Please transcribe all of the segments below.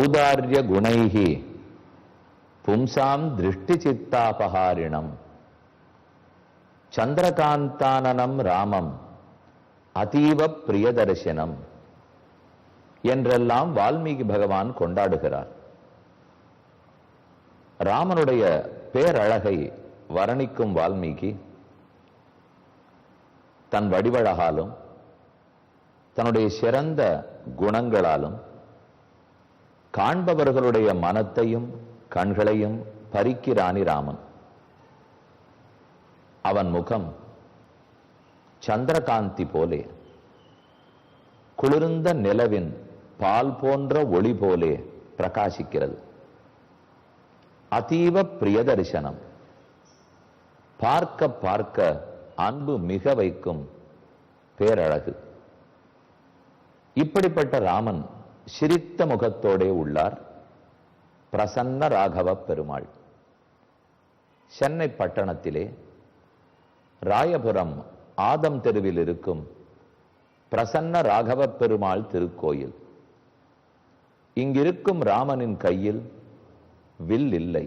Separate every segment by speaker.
Speaker 1: ஔதார்ய குணைஹி பும்சாம் திருஷ்டி சித்தாபஹாரிணம் சந்திரகாந்தானனம் ராமம் அதீவ பிரியதர்சனம் என்றெல்லாம் வால்மீகி பகவான் கொண்டாடுகிறார். ராமனுடைய பேரழகை வர்ணிக்கும் வால்மீகி தன் வடிவழகாலும் தன்னுடைய சிறந்த குணங்களாலும் காண்பவர்களுடைய மனத்தையும் கண்களையும் பறிக்கிறானி ராமன். அவன் முகம் சந்திரகாந்தி போலே, குளிர்ந்த நிலவின் பால் போன்ற ஒளி போலே பிரகாசிக்கிறது. அதீவ பிரியதர்சனம், பார்க்க பார்க்க அன்பு மிக வைக்கும் பேரழகு. இப்படிப்பட்ட ராமன் சிரித்த முகத்தோடே உள்ளார். பிரசன்ன ராகவ பெருமாள் சென்னை பட்டணத்திலே ராயபுரம் ஆதம் தெருவில் இருக்கும் பிரசன்ன ராகவ பெருமாள் திருக்கோயில். இங்கிருக்கும் ராமனின் கையில் வில் இல்லை,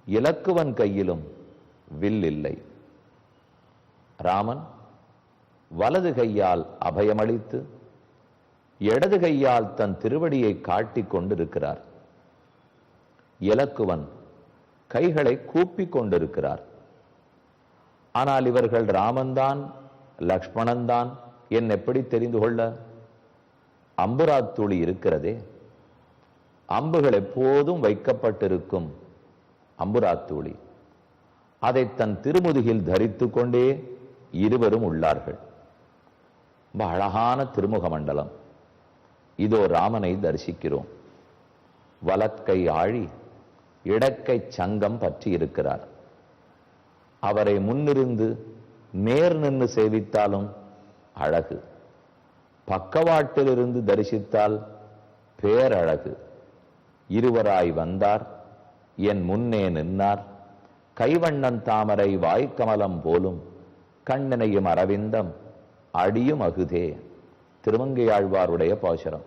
Speaker 1: இலக்குவன் கையிலும் வில் இல்லை. ராமன் வலது கையால் அபயமளித்து இடது கையால் தன் திருவடியை காட்டிக் கொண்டிருக்கிறார். இலக்குவன் கைகளை கூப்பிக் கொண்டிருக்கிறார். ஆனால் இவர்கள் ராமன்தான் லக்ஷ்மணன்தான் என் எப்படி தெரிந்து கொள்ள? அம்புராத்துளி இருக்கிறதே, அம்புகள் எப்போதும் வைக்கப்பட்டிருக்கும் அம்புராத்துளி, அதை தன் திருமுதுகில் தரித்து கொண்டே இருவரும் உள்ளார்கள். ரொம்ப அழகான திருமுக மண்டலம். இதோ ராமனை தரிசிக்கிறோம். வலக்கை ஆழி இடக்கை சங்கம் பற்றி இருக்கிறார். அவரை முன்னிருந்து நேர் நின்று சேவித்தாலும் அழகு, பக்கவாட்டிலிருந்து தரிசித்தால் பேரழகு. இருவராய் வந்தார், என் முன்னே நின்னார். கைவண்ணன் தாமரை வாய்க்கமலம் போலும் கண்ணினையும் அரவிந்தம் அடியும் அகுதே. திருமங்கையாழ்வாருடைய பாசுரம்.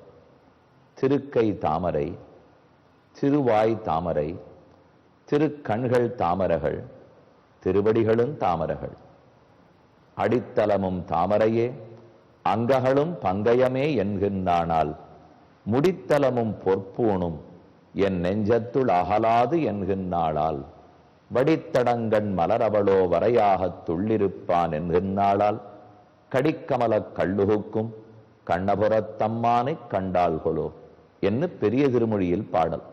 Speaker 1: திருக்கை தாமரை, திருவாய் தாமரை, திருக்கண்கள் தாமரைகள், திருவடிகளும் தாமரைகள். அடித்தலமும் தாமரையே, அங்ககளும் பங்கயமே என்கின்றானால் முடித்தலமும் பொற்பூணும் என் நெஞ்சத்துள் அகலாது என்கின்றாளால் வடித்தடங்கண் மலரவளோ வரையாகத் துள்ளிருப்பான் என்கின்றாளால் கடிக்கமலக் கள்ளுகுக்கும் கண்ணபுரத்தம்மானைக் கண்டாள்களோ என்று பெரிய திருமொழியில் பாடல்.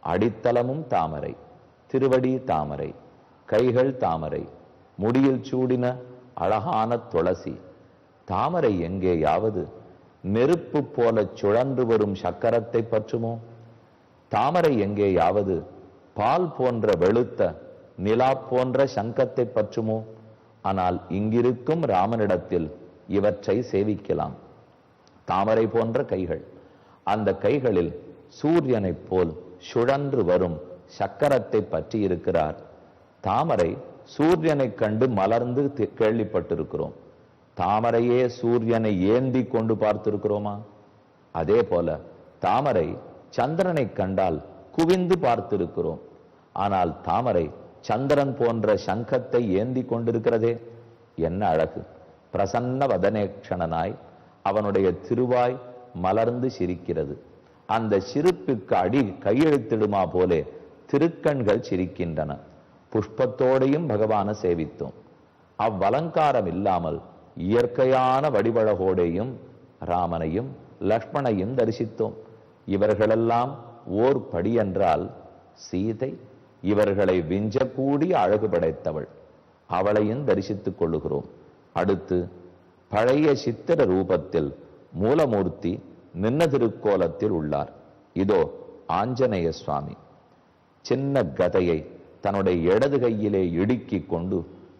Speaker 1: அடித்தலமும் தாமரை, திருவடி தாமரை, கைகள் தாமரை, முடியில் சூடின அழகான துளசி. தாமரை எங்கேயாவது நெருப்பு போல சுழன்று வரும் சக்கரத்தை பற்றுமோ? தாமரை எங்கேயாவது பால் போன்ற வெளுத்த நிலா போன்ற சங்கத்தை பற்றுமோ? ஆனால் இங்கிருக்கும் ராமனிடத்தில் இவற்றை சேவிக்கலாம். தாமரை போன்ற கைகள், அந்த கைகளில் சூரியனைப் போல் சுழன்று வரும் சக்கரத்தை பற்றி இருக்கிறார். தாமரை சூரியனை கண்டு மலர்ந்து கேள்விப்பட்டிருக்கிறோம். தாமரையே சூரியனை ஏந்தி கொண்டு பார்த்திருக்கிறோமா? அதே போல தாமரை சந்திரனை கண்டால் குவிந்து பார்த்திருக்கிறோம். ஆனால் தாமரை சந்திரன் போன்ற சங்கத்தை ஏந்தி கொண்டிருக்கிறதே, என்ன அழகு! பிரசன்ன வதனேக்ஷணனாய் அவனுடைய திருவாய் மலர்ந்து சிரிக்கிறது. அந்த சிரிப்புக்கு அடி கையெழுத்திடுமா போலே திருக்கண்கள் சிரிக்கின்றன. புஷ்பத்தோடையும் பகவான சேவித்தோம். அவ்வலங்காரம் இல்லாமல் இயற்கையான வடிவழகோடையும் ராமனையும் லக்ஷ்மணையும் தரிசித்தோம். இவர்களெல்லாம் ஓர் படி என்றால் சீதை இவர்களை விஞ்சக்கூடிய அழகு படைத்தவள். அவளையும் தரிசித்துக் கொள்ளுகிறோம். அடுத்து பழைய சித்திர ரூபத்தில் மூலமூர்த்தி நின்ன திருக்கோலத்தில் உள்ளார். இதோ ஆஞ்சநேய சுவாமி சின்ன கதையை தன்னுடைய இடது கையிலே இடுக்கிக் கொண்டு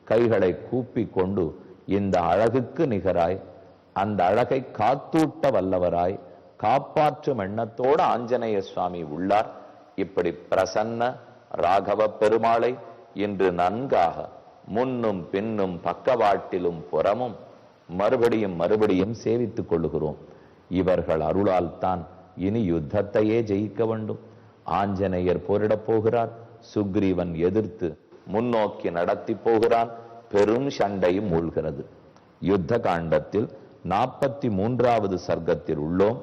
Speaker 1: கைகளை கூப்பி கொண்டு இந்த அழகுக்கு நிகராய் அந்த அழகை காத்தூட்ட வல்லவராய் காப்பாற்றும் எண்ணத்தோடு ஆஞ்சநேய சுவாமி உள்ளார். இப்படி பிரசன்ன ராகவ பெருமாளை இன்று நன்காக முன்னும் பின்னும் பக்கவாட்டிலும் புறமும் மறுபடியும் மறுபடியும் சேவித்துக் கொள்ளுகிறோம். இவர்கள் அருளால் தான் இனி யுத்தத்தையே ஜெயிக்க வேண்டும். ஆஞ்சநேயர் போரிடப் போகிறார். சுக்ரீவன் எதிர்த்து முன்னோக்கி நடத்தி போகிறான். பெரும் சண்டையும் மூழ்கிறது. யுத்த காண்டத்தில் 43வது சர்க்கத்தில் உள்ளோம்.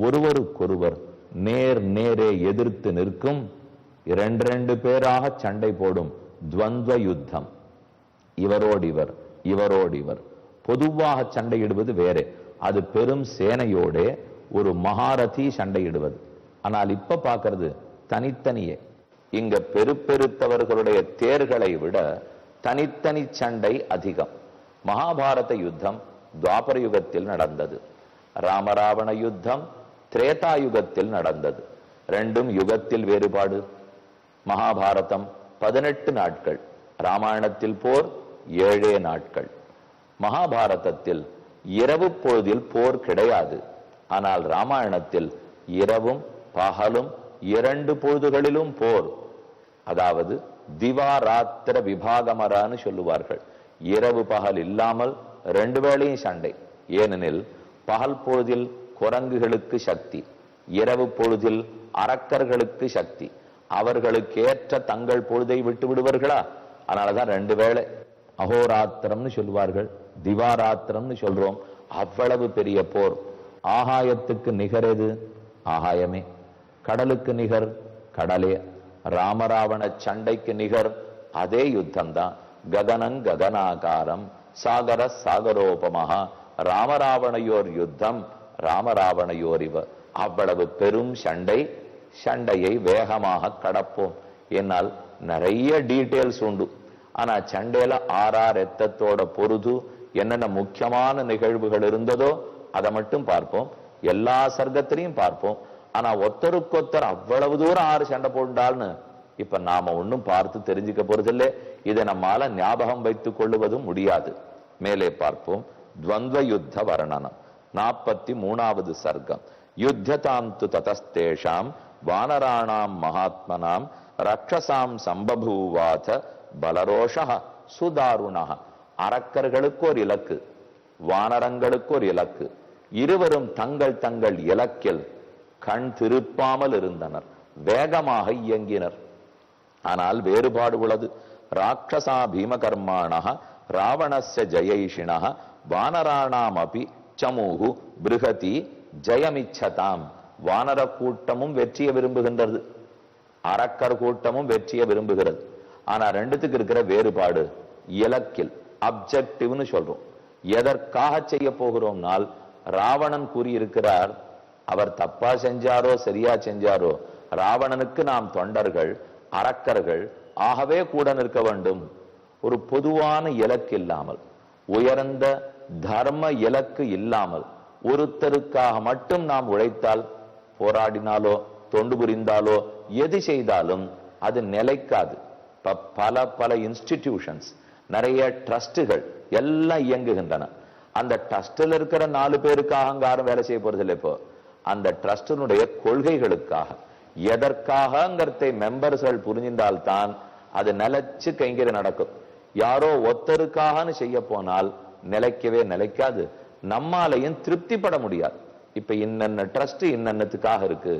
Speaker 1: ஒருவருக்கொருவர் நேரே எதிர்த்து நிற்கும் இரண்டு பேராக சண்டை போடும் துவந்த யுத்தம். இவரோடிவர் இவரோடிவர் பொதுவாக சண்டையிடுவது வேறே, அது பெரும் சேனையோட ஒரு மகாரதி சண்டையிடுவது. ஆனால் இப்ப பார்க்கறது தனித்தனியே. இங்க பெருத்தவர்களுடைய தேர்களை விட தனித்தனி சண்டை அதிகம். மகாபாரத யுத்தம் துவாபர யுகத்தில் நடந்தது. ராமராவண யுத்தம் திரேதா யுகத்தில் நடந்தது. ரெண்டும் யுகத்தில் வேறுபாடு. மகாபாரதம் 18 நாட்கள், ராமாயணத்தில் போர் 7 நாட்கள். மகாபாரதத்தில் இரவு பொழுதில் போர் கிடையாது. ஆனால் ராமாயணத்தில் இரவும் பகலும் 2 பொழுதுகளிலும் போர். அதாவது திவாராத்திர விபாகமரான்னு சொல்லுவார்கள். இரவு பகல் இல்லாமல் 2 வேளையும் சண்டை. ஏனெனில் பகல் பொழுதில் குரங்குகளுக்கு சக்தி, இரவு பொழுதில் அரக்கர்களுக்கு சக்தி. அவர்களுக்கு ஏற்ற தங்கள் பொழுதை விட்டு விடுவார்களா? அதனாலதான் 2 வேளை. அகோராத்திரம்னு சொல்லுவார்கள், திவாராத்திரம்னு சொல்றோம். அவ்வளவு பெரிய போர். ஆகாயத்துக்கு நிகர் எது? ஆகாயமே. கடலுக்கு நிகர் கடலே. ராமராவண சண்டைக்கு நிகர் அதே யுத்தம்தான். ககனங் ககனாகாரம் சாகர சாகரோபமஹா ராமராவணையோர் யுத்தம் ராமராவணையோர் இவ. அவ்வளவு பெரும் சண்டை. சண்டையை வேகமாக கடப்போம். என்னால் நிறைய டீட்டெயில்ஸ் உண்டு. ஆனா சண்டையில ஆறார் எத்தத்தோட பொருது என்னென்ன முக்கியமான நிகழ்வுகள் இருந்ததோ அதை மட்டும் பார்ப்போம். எல்லா சர்க்கத்திலையும் பார்ப்போம். ஆனா ஒத்தருக்கொத்தர் அவ்வளவு தூரம் 6 சண்டை போட்டால்னு இப்ப நாம ஒன்னும் பார்த்து தெரிஞ்சுக்க போறதில்லை. இதை நம்மால ஞாபகம் வைத்துக் கொள்ளுவதும் முடியாது. மேலே பார்ப்போம். துவந்த யுத்த வர்ணனம் 43வது சர்க்கம். யுத்ததாம் து ததஸ்தேஷாம் வானராணாம் மகாத்மனாம் ரக்ஷசாம் சம்பபூவாத பலரோஷா சுதாருணா. அரக்கர்களுக்கு ஒரு இலக்கு, வானரங்களுக்கு ஒரு இலக்கு. இருவரும் தங்கள் தங்கள் இலக்கில் கண் திருப்பாமல் இருந்தனர், வேகமாக இயங்கினர். ஆனால் வேறுபாடு உள்ளது. ராட்சசா பீமகர்மாண ராவணஸ்ய ஜெயைஷிண வானராணாம் அபி சமூகு பிருகதி ஜெயமிச்சதாம். வானர கூட்டமும் வெற்றியை விரும்புகின்றது, அரக்கர் கூட்டமும் வெற்றியை விரும்புகிறது. ஆனா ரெண்டுத்துக்கு இருக்கிற வேறுபாடு இலக்கில், அப்ஜெக்டிவ்னு சொல்றோம். எதற்காக செய்ய போகிறோம்னால் ராவணன் கூறியிருக்கிறார், அவர் தப்பா செஞ்சாரோ சரியா செஞ்சாரோ ராவணனுக்கு நாம் தொண்டர்கள் அரக்கர்கள் ஆகவே கூட நிற்க வேண்டும். ஒரு பொதுவான இலக்கு இல்லாமல், உயர்ந்த தர்ம இலக்கு இல்லாமல் ஒருத்தருக்காக மட்டும் நாம் உழைத்தால், போராடினாலோ தொண்டு புரிந்தாலோ எது செய்தாலும் அது நிலைக்காது. பல இன்ஸ்டிடியூஷன்ஸ், நிறைய ட்ரஸ்டுகள் எல்லாம் இயங்குகின்றன. அந்த ட்ரஸ்டில் இருக்கிற 4 பேருக்காக யாரும் வேலை செய்ய போறது இல்லை. இப்போ அந்த ட்ரஸ்டினுடைய கொள்கைகளுக்காக எதற்காகங்கிறதை மெம்பர்ஸ்கள் புரிஞ்சிருந்தால்தான் அது நிலைச்சு கைங்கறி நடக்கும். யாரோ ஒத்தருக்காகனு செய்ய போனால் நிலைக்கவே நிலைக்காது. நம்மாலையும் திருப்திப்பட முடியாது. இப்ப இன்னென்ன ட்ரஸ்ட் இன்னத்துக்காக இருக்கு.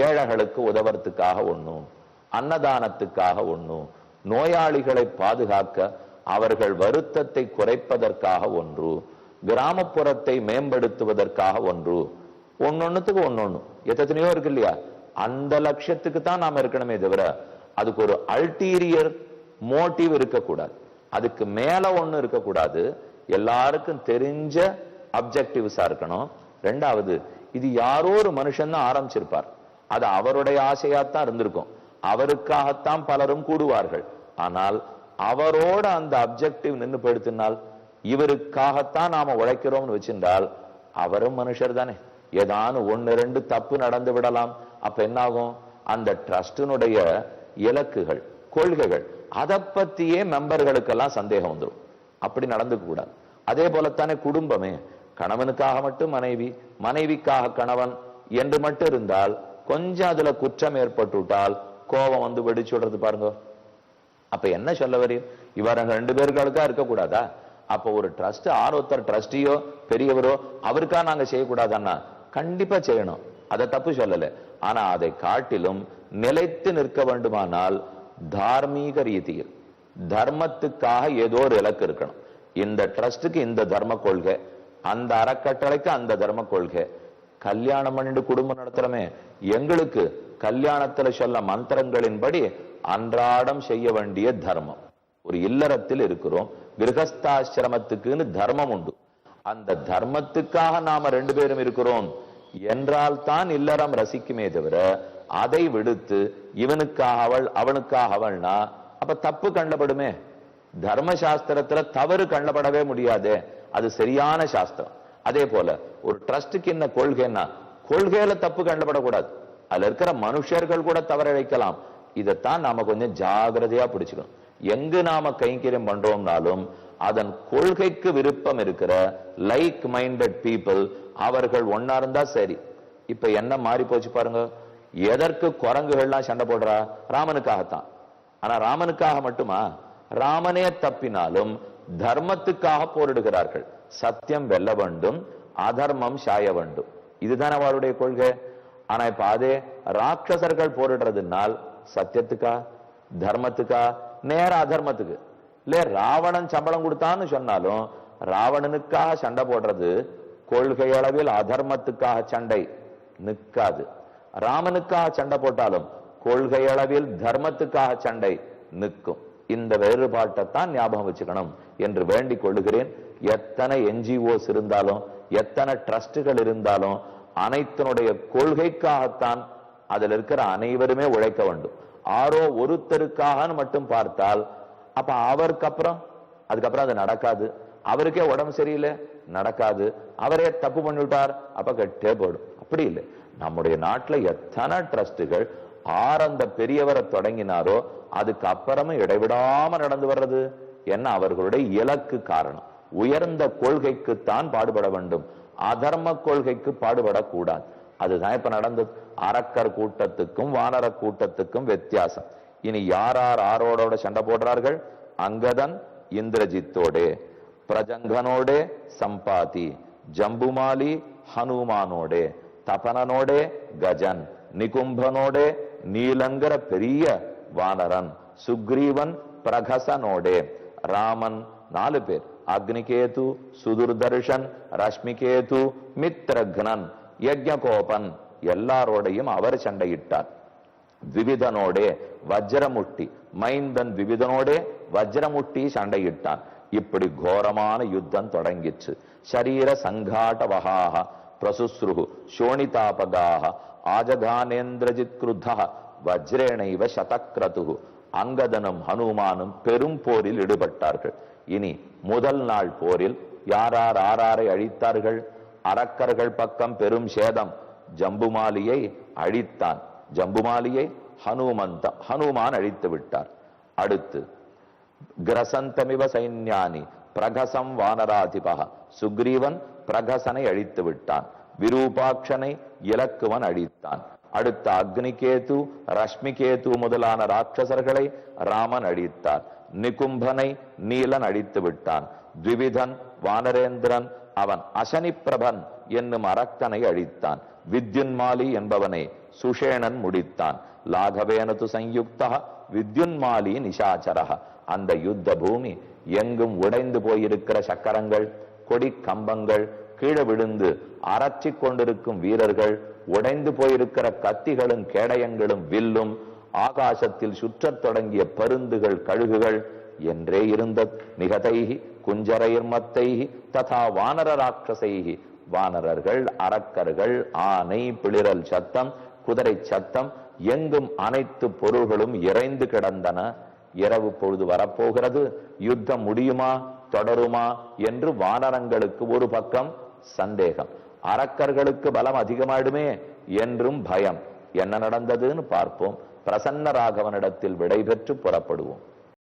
Speaker 1: ஏழைகளுக்கு உதவறதுக்காக ஒண்ணும், அன்னதானத்துக்காக ஒண்ணும், நோயாளிகளை பாதுகாக்க அவர்கள் வருத்தத்தை குறைப்பதற்காக ஒன்று, கிராமப்புறத்தை மேம்படுத்துவதற்காக ஒன்று, ஒன்னொன்னுத்துக்கு ஒன்னொன்னு எத்தனையோ இருக்கு இல்லையா? அந்த லட்சியத்துக்கு தான் நாம இருக்கணுமே தவிர அதுக்கு ஒரு அல்டீரியர் மோட்டிவ் இருக்கக்கூடாது. அதுக்கு மேல ஒண்ணு இருக்கக்கூடாது. எல்லாருக்கும் தெரிஞ்ச அப்ஜெக்டிவ்ஸா இருக்கணும். ரெண்டாவது, இது யாரோ ஒரு மனுஷன் தான் ஆரம்பிச்சிருப்பார், அது அவருடைய ஆசையாத்தான் இருந்திருக்கும், அவருக்காகத்தான் பலரும் கூடுவார்கள். ஆனால் அவரோட அந்த அப்ஜெக்டிவ் நின்று படுத்தினால், இவருக்காகத்தான் நாம உழைக்கிறோம்னு வச்சிருந்தால் அவரும் மனுஷர் தானே. ஏதானு 1-2 தப்பு நடந்து விடலாம். அப்ப என்னாகும்? அந்த ட்ரஸ்டினுடைய இலக்குகள் கொள்கைகள் அதை பத்தியே மெம்பர்களுக்கெல்லாம் சந்தேகம் வந்துடும். அப்படி நடந்துக்க கூடாது. அதே போலத்தானே குடும்பமே, கணவனுக்காக மட்டும் மனைவி, மனைவிக்காக கணவன் என்று மட்டும் இருந்தால் கொஞ்சம் அதுல குற்றம் ஏற்பட்டுவிட்டால் கோபம் வந்து வெடிச்சு விடுறது பாருங்க. அப்ப என்ன சொல்ல வரீர்? இவரங்க 2 பேர்களுக்கா இருக்கக்கூடாதா? அப்ப ஒரு ட்ரஸ்ட், ஒருத்தர் ட்ரஸ்டியோ பெரியவரோ அவருக்கா நாங்க செய்யக்கூடாதுன்னா கண்டிப்பா செய்யணும். அதை தப்பு சொல்லல. ஆனா அதை காட்டிலும் நிலைத்து நிற்க வேண்டுமானால் தார்மீக ரீதியில் தர்மத்துக்காக ஏதோ ஒரு இலக்கு இருக்கணும். இந்த ட்ரஸ்டுக்கு இந்த தர்ம கொள்கை, அந்த அறக்கட்டளைக்கு அந்த தர்ம கொள்கை. கல்யாணம் பண்ணிட்டு குடும்பம் நடத்துறமே, எங்களுக்கு கல்யாணத்துல சொல்ல மந்திரங்களின்படி அன்றாடம் செய்ய வேண்டிய தர்மம். ஒரு இல்லறத்தில் இருக்கிறோம், கிரகஸ்தாசிரமத்துக்குன்னு தர்மம் உண்டு. அந்த தர்மத்துக்காக நாம 2 பேரும் இருக்கிறோம் என்றால் தான் இல்லறம் ரசிக்குமே தவிர, அதை விடுத்து இவனுக்காக அவள் அவனுக்காக அவள்னா அப்ப தப்பு கண்டபடுமே. தர்மசாஸ்திரத்துல தவறு கண்டபடவே முடியாதே, அது சரியான சாஸ்திரம். அதே போல ஒரு ட்ரஸ்டுக்கு என்ன கொள்கைன்னா, கொள்கையில தப்பு கண்டபடக்கூடாது. அதுல இருக்கிற மனுஷர்கள் கூட தவறழைக்கலாம். இதைத்தான் நாம கொஞ்சம் ஜாகிரதையா பிடிச்சுக்கணும். எங்கு நாம கைங்கரியம் பண்றோம்னாலும் அதன் கொள்கைக்கு விருப்பம் இருக்கிற லைக் மைண்டட் பீப்புள் அவர்கள் ஒன்னா இருந்தா சரி. இப்ப என்ன மாறி போச்சு பாருங்க. எதற்கு குரங்குகள்லாம் சண்டை போடுறா? ராமனுக்காகத்தான். ஆனா ராமனுக்காக மட்டுமா? ராமனே தப்பினாலும் தர்மத்துக்காக போரிடுகிறார்கள். சத்தியம் வெல்ல வேண்டும், அதர்மம் சாய வேண்டும். இதுதான் அவருடைய கொள்கை. ஆனா இப்ப அதே ராட்சசர்கள் போரிடுறதுனால் சத்தியத்துக்கா தர்மத்துக்கா? நேர அதர்மத்துக்கு. இல்ல ராவணன் சம்பளம் கொடுத்தான்னு சொன்னாலும் ராவணனுக்காக சண்டை போடுறது கொள்கை அளவில் அதர்மத்துக்காக சண்டை நிற்காது. ராமனுக்காக சண்டை போட்டாலும் கொள்கை அளவில் தர்மத்துக்காக சண்டை நிற்கும். இந்த வேறுபாட்டை தான் ஞாபகம் வச்சுக்கணும் என்று வேண்டிக் கொள்ளுகிறேன். எத்தனை என்ஜிஓஸ் இருந்தாலும் எத்தனை ட்ரஸ்டுகள் இருந்தாலும் அனைத்தினுடைய கொள்கைக்காகத்தான் அதில் இருக்கிற அனைவருமே உழைக்க வேண்டும். ஆரோ ஒருத்தருக்காக மட்டும் பார்த்தால் அப்ப அதுக்கப்புறம் அது நடக்காது. அவருக்கே உடம்பு சரியில்லை, நடக்காது. அவரே தப்பு பண்ணிவிட்டார், அப்ப கெட்டே போடும். அப்படி இல்லை. நம்முடைய நாட்டுல எத்தனை ட்ரஸ்டுகள் அந்த பெரியவரை தொடங்கினாரோ அதுக்கு அப்புறமும் இடைவிடாம நடந்து வர்றது என்ன? அவர்களுடைய இலக்கு காரணம். உயர்ந்த கொள்கைக்குத்தான் பாடுபட வேண்டும், அதர்ம கொள்கைக்கு பாடுபடக்கூடாது. அதுதான் இப்ப நடந்தது. அரக்கர் கூட்டத்துக்கும் வானர கூட்டத்துக்கும் வித்தியாசம். இனி யார் ஆரோட சண்டை போடுறார்கள்? அங்கதன் இந்திரஜித்தோடே, பிரஜங்கனோடே சம்பாதி, ஜம்புமாலி ஹனுமானோடே, தபனனோடே கஜன், நிகும்பனோடே நீலங்கிற பெரிய வானரன், சுக்ரீவன் பிரகசனோடே, ராமன் 4 பேர், அக்னிகேது, சுதுர்தர்ஷன், ரஷ்மிகேது, மித்ரக்னன், யஜ்ஞகோபன் எல்லாரோடையும் அவர் சண்டையிட்டார். விவிதனோடே வஜ்ரமுட்டி, மைந்தன் விவிதனோடே வஜ்ரமுட்டி சண்டையிட்டான். இப்படி கோரமான யுத்தம் தொடங்கிச்சு. சரீர சங்காட்ட வகாக பிரசுஸ்ருஹு சோணிதாபகாக ஆஜகானேந்திரஜித் கிருத்தா வஜ்ரேணைவ சதக்ரதுஹு. அங்கதனும் ஹனுமானும் பெரும் போரில் ஈடுபட்டார்கள். இனி முதல் நாள் போரில் ஆராரை அழித்தார்கள்? அரக்கர்கள் பக்கம் பெரும் சேதம். ஜம்புமாலியை அழித்தான். ஜம்புமாலியை ஹனுமான் அழித்து விட்டார். அடுத்து கிரசந்தமிவ சைன்யானி பிரகசம் வானராதிபக, சுக்ரீவன் பிரகசனை அழித்து விட்டான். விரூபாட்சனை இலக்குவன் அழித்தான். அடுத்த அக்னிகேது ரஷ்மிகேது முதலான ராட்சசர்களை ராமன் அழித்தார். நிகும்பனை நீலன் அழித்து விட்டான். த்விவிதன் வானரேந்திரன் அவன் அசனி பிரபன் என்னும் அரக்கனை அழித்தான். வித்யுன்மாலி என்பவனை சுஷேணன் முடித்தான். லாகவேனது சயுக்தா வித்யுன்மாலி நிஷாச்சரக. அந்த யுத்த பூமி எங்கும் உடைந்து போயிருக்கிற சக்கரங்கள், கொடி கம்பங்கள், கீழே விழுந்து அரற்றி கொண்டிருக்கும் வீரர்கள், உடைந்து போயிருக்கிற கத்திகளும் கேடயங்களும் வில்லும், ஆகாசத்தில் சுற்றத் தொடங்கிய பருந்துகள் கழுகுகள் என்றே இருந்தது. நிகதைகி குஞ்சரைர்மத்தைகி ததா வானர ராட்சசைகி. வானரர்கள், அரக்கர்கள், ஆனை பிளிரல் சத்தம், குதிரை சத்தம், எங்கும் அனைத்து பொருள்களும் இறைந்து கிடந்தன. இரவு பொழுது வரப்போகிறது, யுத்தம் முடியுமா தொடருமா என்று வானரங்களுக்கு ஒரு பக்கம் சந்தேகம், அரக்கர்களுக்கு பலம் அதிகமாயிடுமே என்றும் பயம். என்ன நடந்ததுன்னு பார்ப்போம். பிரசன்ன ராகவனிடத்தில் விடை பெற்று புறப்படுவோம்.